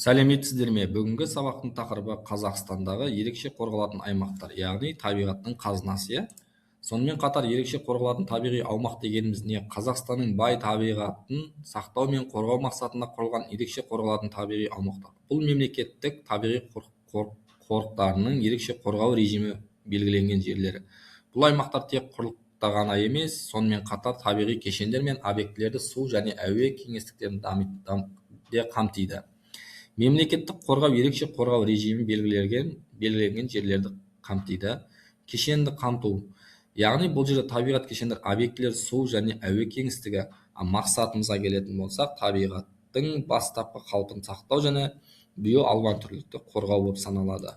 Сәлеметсіздер ме? Бүгінгі сабақтың тақырыбы Қазақстандағы ерекше қорғалатын аймақтар, яғни табиғаттың қазынасы, иә? Сонымен қатар ерекше қорғалатын табиғи аумақ дегеніміз не? Қазақстанның бай табиғатын сақтау мен қорғау мақсатында құрылған ерекше қорғалатын табиғи аумақтар. Бұл мемлекеттік табиғи қорықтарының ерекше қорғау режимі белгіленген жерлері. Бұл аймақтар тек құрлықта ғана емес, сонымен қатар табиғи кешендер мен объектілерді су және әуе кеңістіктерін де қамтиды. Мемлекеттік қорғау ерекше қорғау режимі белгіленген жерлерді қамтиды. Кешенді қамту, яғни бұл жерде табиғат кешендер, объектілер, су және әуе кеңістігі. Мақсатымызға келетін болсақ, табиғаттың бастапқы қалпын сақтау және биоалуантүрлілікті қорғау болып саналады.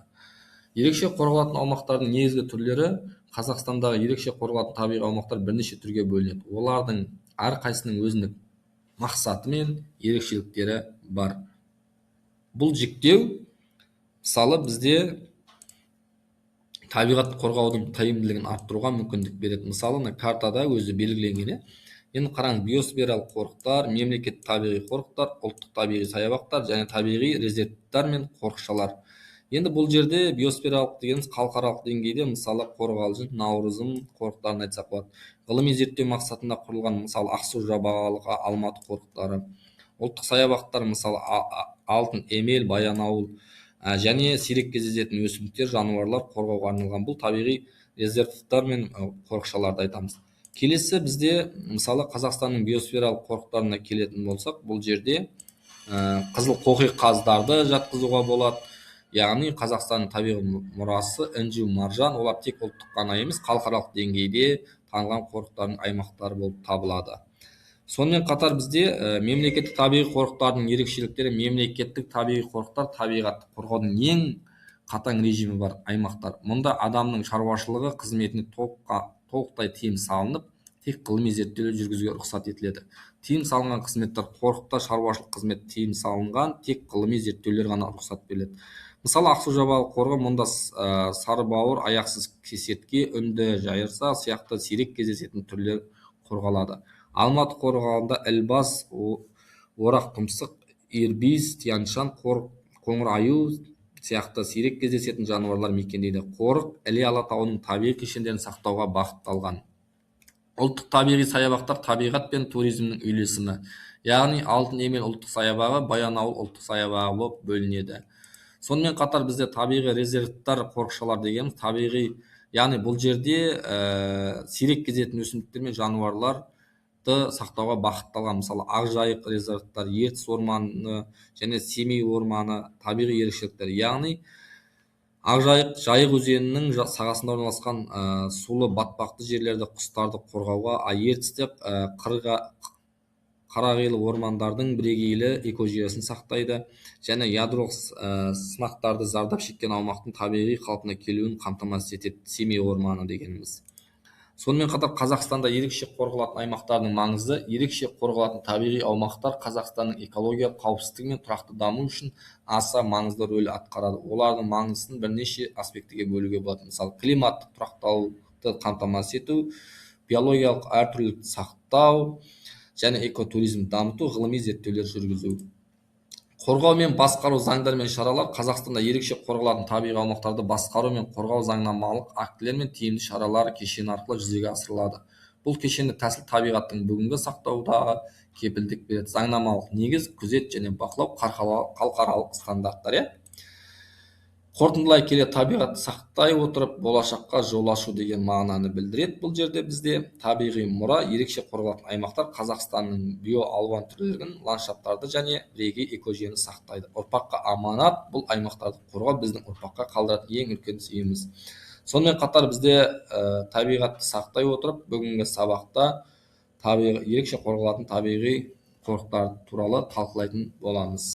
Ерекше қорғалатын аумақтардың негізгі түрлері: Қазақстандағы ерекше қорғалатын табиғи аумақтар бірнеше түрге бөлінеді. Олардың әрқайсының өзіндік мақсаты мен ерекшеліктері бар. Бұл жіктеу, мысалы, бізде табиғат қорғаудың тиімділігін арттыруға мүмкіндік береді. Мысалы, картада өзі белгіленген. Енді қараңыз, биосфералық қорықтар, мемлекеттік табиғи қорықтар, ұлттық табиғи саябақтар және табиғи резерваттар мен қорықшалар. Енді бұл жерде биосфералық дегеніміз халықаралық деңгейде, мысалы, Қорғалжын, Наурызым қорықтарын айтсақ болады. Ғылыми зерттеу мақсатында құрылған, мысалы, Ақсу-Жабағылы, Алматы қорықтары. Ұлттық саябақтар, мысалы, Алтын Емел, Баянауыл және сирек кездесетін өсімдіктер, жануарлар қорғауға арналған бұл табиғи резерваттар мен қорықшаларды айтамыз. Келесі бізде, мысалы, Қазақстанның биосфералық қорықтарына келетін болсақ, бұл жерде қызыл қоқиқаздарды жатқызуға болады. Яғни Қазақстанның табиғи мұрасы, інжу, маржан, олар тек ұлттық қана емес, халықаралық деңгейде танылған қорықтардың аймақтары болып табылады. Сонымен қатар бізде мемлекеттік табиғи қорықтардың ерекшеліктері: мемлекеттік табиғи қорықтар табиғатты қорғаудың ең қатаң режимі бар аймақтар. Мұнда адамның шаруашылығы қызметіне толықтай тыйым салынып, тек ғылыми зерттеулер жүргізуге рұқсат етіледі. Тыйым салынған қызметтер: қорықта шаруашылық қызмет тыйым салынған, тек ғылыми зерттеулер ғана рұқсат беріледі. Мысалы, Ақсу-Жабағылы қорығы, мұнда сарыбауыр, аяқсыз кесертке, үнді жайырса сияқты сирек кездесетін түрлер қорғалады. Алматы қорығында ілбас, орақ тұмсық, ирбис, тянь-шань, қоңыр аю сияқты сирек кездесетін жануарлар мекендейді. Қорық Іле алатауының табиғи кешендерін сақтауға бағытталған. Ұлттық табиғи саябақтар табиғат пен туризмнің үйлесімі, яғни Алтын Емел ұлттық саябағы, Баянауыл ұлттық саябағы болып бөлінеді. Сонымен қатар бізде табиғи резерваттар, қорықшалар дегеніміз табиғи, яғни бұл жерде сирек кездесетін өсімдіктер мен жануарларды сақтауға бағытталған. Мысалы, Ақжайық резерваттар, Ертіс орманы және Семей орманы табиғи ерекшеліктер. Яғни Ақжайық Жайық өзенінің сағасында орналасқан сулы батпақты жерлерді, құстарды қорғауға, Ертісте қарағайлы ормандардың бірегейлі экожүйесін сақтайды және ядролық сынақтарды зардап шеккен аумақтың табиғи қалпына келуін қамтамасыз етеді. Семей орманы дегеніміз. Сонымен қатар Қазақстанда ерекше қорғалатын аймақтардың маңызы: ерекше қорғалатын табиғи аумақтар Қазақстанның экологиялық қауіпсіздігі мен тұрақты даму үшін аса маңызды рөл атқарады. Олардың маңызын бірнеше аспектіге бөлуге болады. Мысалы, климаттық тұрақтылықты қамтамасыз ету, биологиялық әртүрлілікті сақтау және экотуризм дамыту, ғылыми зерттеулер жүргізу. Қорғау мен басқару заңдар мен шаралар: Қазақстанда ерекше қорғалатын табиғи аумақтарды басқару мен қорғау заңнамалық актілер мен тиімді шаралар кешені арқылы жүзеге асырылады. Бұл кешенді тәсіл табиғаттың бүгінгі сақтаудағы кепілдік береді. Заңнамалық негіз, күзет және бақылау, халықаралық стандарттар. Қорытындылай келе, табиғатты сақтай отырып, болашаққа жол ашу деген мағынаны білдіреді. Бұл жерде бізде табиғи мұра, ерекше қорғалатын аймақтар Қазақстанның биоалуантүрлілігін, ландшафттарды және бірегей экожүйені сақтайды. Ұрпаққа аманат, бұл аймақтарды қорғау біздің ұрпаққа қалдыратын ең үлкен сыйымыз. Сонымен қатар бізде табиғатты сақтай отырып, бүгінгі сабақта ерекше қорғалатын табиғи қорықтар туралы талқылайтын боламыз.